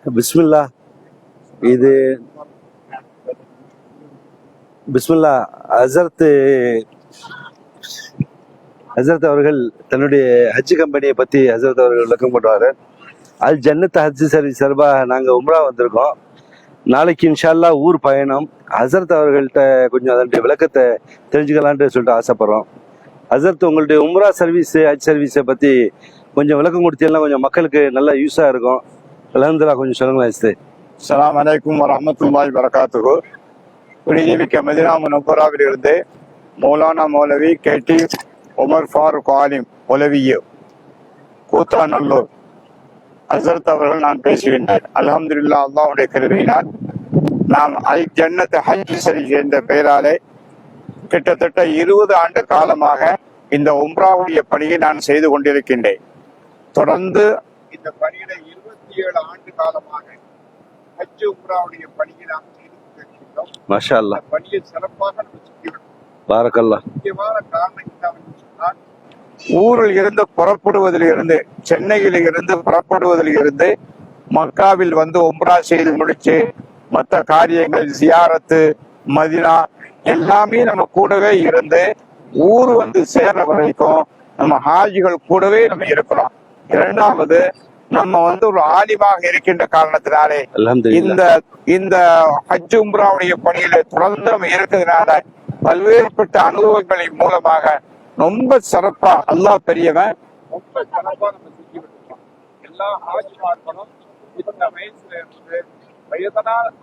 பிஸ்மில்லா. இது பிஸ்மில்லா. ஹசரத் ஹசரத் அவர்கள் தன்னுடைய ஹஜ் கம்பெனியை பற்றி ஹசரத் அவர்கள் விளக்கம் பண்ணுவார். அல் ஜன்னத் ஹஜ் சர்வீஸ் சார்பாக நாங்கள் உம்ரா வந்திருக்கோம். நாளைக்கு இன்ஷால்லா ஊர் பயணம். ஹசரத் அவர்கள்ட்ட கொஞ்சம் அதனுடைய விளக்கத்தை தெரிஞ்சுக்கலான்ட்டு சொல்லிட்டு ஆசைப்படுறோம். ஹசரத், உங்களுடைய உம்ரா சர்வீஸ், ஹஜ் சர்வீஸை பற்றி கொஞ்சம் விளக்கம் கொடுத்தீங்கன்னா கொஞ்சம் மக்களுக்கு நல்லா யூஸாக இருக்கும். அல்ஹம்துலில்லாஹ், கொஞ்சம் சொல்லுங்களேன். அஸ்ஸலாமு அலைக்கும் வரஹ்மத்துல்லாஹி வபரகாத்துஹு. புனிதமிக்க மதீனா முனவ்வராவில் இருந்து மௌலானா மௌலவி கேடி உமர் ஃபாரூக் ஆலிம் மௌலவிய கூத்தாநல்லூர் ஹசரத் அவர்கள் நான் பேசுகின்றேன். அல்ஹம்துலில்லாஹ், அல்லாஹ்வுடைய கிருபையினால் நாம் அல் ஜன்னத் ஹஜ் சர்வீஸ் என்ற பெயராலே கிட்டத்தட்ட 20 ஆண்டு காலமாக இந்த உம்ராவுடைய பணியை நான் செய்து கொண்டிருக்கின்றேன். தொடர்ந்து இந்த பணியில 27 ஆண்டு காலமாக ஹஜ் உம்ராவுடைய பணியை நாம் செய்து கொண்டிருக்கின்றோம். மாஷா அல்லாஹ், பணியை சிறப்பாக நம்ம செய்கிறோம். பாரக்கல்லாஹ். முக்கியமான காரணம் என்னவென்று சொன்னால், ஊரில் இருந்து புறப்படுவதில் இருந்து, சென்னையில் இருந்து புறப்படுவதில் இருந்து மக்காவில் வந்து உம்ரா செய்து முடிச்சு மற்ற காரியங்கள் ஜியாரத்து மதினா எல்லாமே நம்ம கூடவே இருந்து ஊர் வந்து சேர்ற வரைக்கும் நம்ம ஹாஜிகள் கூடவே நம்ம இருக்கிறோம். இரண்டாவது, நம்ம வந்து ஒரு ஆலிமாக இருக்கின்ற காரணத்தினாலே இந்த இந்த ஹஜ் உம்ராவுடைய பணியில தொடர்ந்து நம்ம இருக்கிறதுனால பல்வேறுபட்ட அனுபவங்களின் மூலமாக ரொம்ப சிறப்பா, அல்லாஹ் பெரியவன், ரொம்ப சிறப்பா நம்ம செஞ்சு விட்டுருக்கோம். எல்லா ஹாஜிமார்களும் இந்த வயசுல இருந்து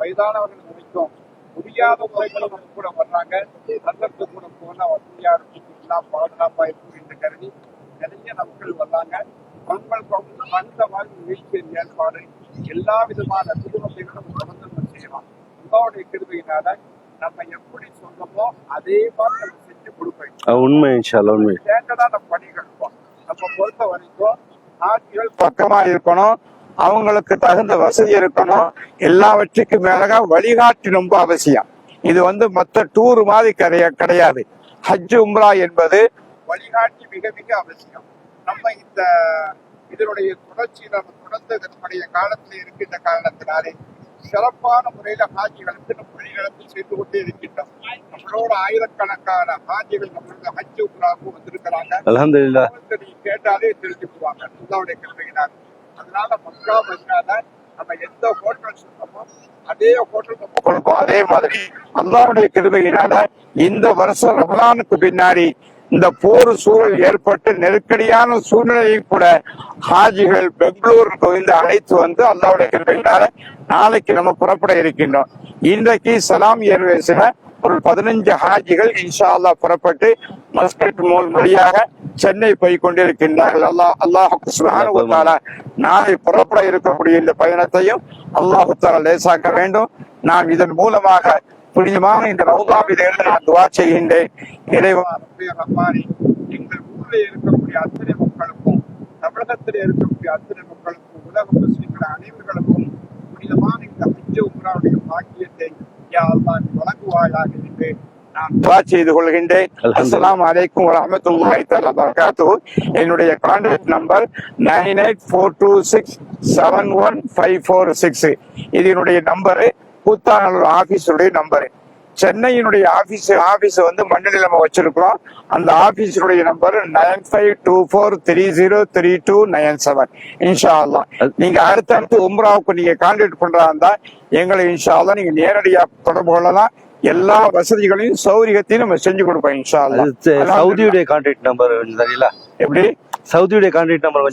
வயதானவர்கள் வரைக்கும் முடியாத முறைகளும் நம்ம கூட வர்றாங்க. நல்லது கூட போனா வசதியா இருக்கும், எல்லாம் பாதுகாப்பா இருக்கும் என்று கருதி நிறைய மக்கள் வர்றாங்க. மக்கள் அந்த மாதிரி வீழ்ச்சியின் ஏற்பாடு எல்லா விதமான புதுமைகளும் தொடர்ந்து நம்ம செய்யலாம். அல்லாஹ்வுடைய கிருபையினால நம்ம எப்படி சொல்றோமோ அதே மாதிரி நம்ம செஞ்சு கொடுப்போம். உண்மை இன்ஷாஅல்லாஹ், உண்மை. கேட்டதான் நம்ம பண்ணிக்கிடுவோம். நம்ம பொறுத்த வரைக்கும் ஆட்சிகள் பக்கமா இருக்கணும், அவங்களுக்கு தகுந்த வசதி இருக்கணும். எல்லாவற்றுக்கும் மேலக வழிகாட்டி ரொம்ப அவசியம். இது வந்து மற்ற டூர் மாதிரி கிடையாது. ஹஜ் உம்ரா என்பது வழிகாட்டி மிக மிக அவசியம். நம்ம இதனுடைய தொடர்ச்சியில நம்ம தொடர்ந்து நம்முடைய காலத்தில் இருக்கின்ற காரணத்தினாலே சிறப்பான முறையில ஹாஜிகளுக்கு நம்ம வழிநடத்தி செய்து கொண்டே இருக்கின்றோம். நம்மளோட ஆயிரக்கணக்கான ஹாஜிகள் நம்மளோட ஹஜ் உம்ராவுக்கு வந்திருக்கிறாங்க. அல்ஹம்துலில்லாஹ், நீங்க கேட்டாலே தெரிஞ்சுக்குவாங்க அல்லாஹ்வுடைய கிருபையினால். அதனால மக்கா மதினால நம்ம எந்த ஹோட்டல் சொல்றோமோ அதே ஹோட்டல் நம்ம கொடுப்போம். அதே மாதிரி அல்லாஹ்வுடைய கிருபையினால இந்த வருஷம் ரமலானுக்கு பின்னாடி இந்த போர் சூழல் ஏற்பட்டு நெருக்கடியான சூழ்நிலையை கூட ஹாஜிகள் பெங்களூருக்கு வந்து அழைத்து வந்து அல்லாஹ்வுடைய கிருபையினால நாளைக்கு நம்ம புறப்பட இருக்கின்றோம். இன்றைக்கு சலாம் ஏர்வேஸ்ல ஒரு 15 ஹாஜிகள் இன்ஷா அல்லாஹ் புறப்பட்டு மஸ்கட் மோல் வழியாக சென்னை போய் கொண்டிருக்கின்றார்கள். அல்லாஹ் சுப்ஹானஹு வ தஆலா நாளை புறப்பட இருக்கக்கூடிய இந்த பயணத்தையும் அல்லாஹ் தஆலா லேசாக்க வேண்டும். நான் இதன் மூலமாக புனிதமான இந்த ரவுதாவில் இருந்து நான் துஆ செய்கின்றேன். இறைவா ரப்பே ரஹ்மானே, எங்கள் ஊரில் இருக்கக்கூடிய அத்தனை மக்களுக்கும், தமிழகத்தில் இருக்கக்கூடிய அத்தனை மக்களுக்கும், உலக முஸ்லிம்கள் அனைவர்களுக்கும் புனிதமான இந்த ஹஜ் உம்ராவுடைய பாக்கியத்தை யா அல்லாஹ் வழங்குவாயாக என்று நான் துஆ செய்து கொள்கின்றேன். அஸ்ஸலாமு அலைக்கும் வரஹ்மத்துல்லாஹி தஆலா வபரகாத்துஹு. என்னுடைய கான்டாக்ட் நம்பர் 9842671546. இது என்னுடைய நம்பரு. கூத்தாநல்லூர் ஆபீஸுடைய நம்பரு. சென்னையினுடைய ஆபீஸ் வந்து மண்டலில் நம்ம வச்சிருக்கிறோம். அந்த ஆபீஸுடைய நம்பர் 9524303297. இன்ஷா அல்லாஹ் நீங்க அடுத்தடுத்து உம்ராவுக்கு நீங்க கான்டாக்ட் பண்றதா இருந்தா எங்களை இன்ஷா அல்லாஹ் நீங்க நேரடியா தொடர்பு கொள்ளலாம். எல்லா வசதிகளையும் சௌகரியத்தையும் நம்ம செஞ்சு கொடுப்போம் இன்ஷா அல்லாஹ். சவுதியுடைய கான்டாக்ட் நம்பர் தெரியல? எப்படி சவுதியுடைய கான்டாக்ட் நம்பர்?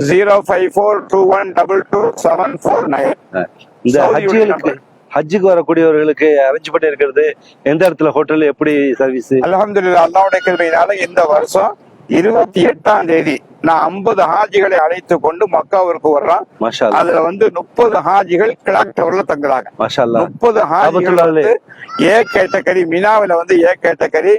05421222749. இந்த ஹஜ்ஜுக்கு வரக்கூடியவர்களுக்கு அரேஞ்ச் பண்ணி இருக்கிறது எந்த இடத்துல, ஹோட்டல், எப்படி சர்வீஸ்? அல்ஹம்துலில்லாஹ், அல்லாஹ்வுடைய கிருபையினால இந்த வருஷம் 28ஆம் தேதி நான் 50 ஹாஜிகளை அழைத்து கொண்டு மக்காவிற்கு வர்றோம். அதுல வந்து 30 ஹாஜிகள் கிளாக் டவர்ல தங்குறாங்க. 30 ஹாஜிகள் வந்து ஏ கேட்டகரி மினாவில வந்து ஏ கேட்டகரி,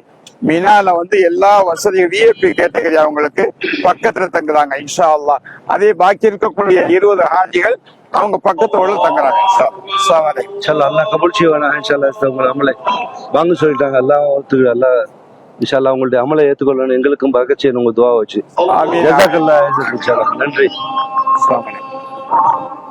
மினால வந்து எல்லா வசதியும் விஐபி கேட்டகரி அவங்களுக்கு பக்கத்துல தங்குறாங்க இன்ஷா அல்லாஹ். அதே பாக்கி இருக்கக்கூடிய 20 ஹாஜிகள் அவங்க பக்கத்தோட தங்குறாங்க. அல்லாஹ் கபூல் செய்வானா இன்ஷா அல்லாஹ். வாங்க சொல்லிட்டாங்க. அல்லாஹ் இன்ஷா அல்லாஹ் உங்களுடைய அமலை ஏற்றுக்கொள்ளணும், எங்களுக்கும் பறக்கச் செய்யணும் உங்க துவா வச்சு. ஆமீன். ஜஸாக்கல்லாஹ் ஹைரன் இன்ஷா அல்லாஹ். நன்றி. அஸ்ஸலாமு அலைக்கும்.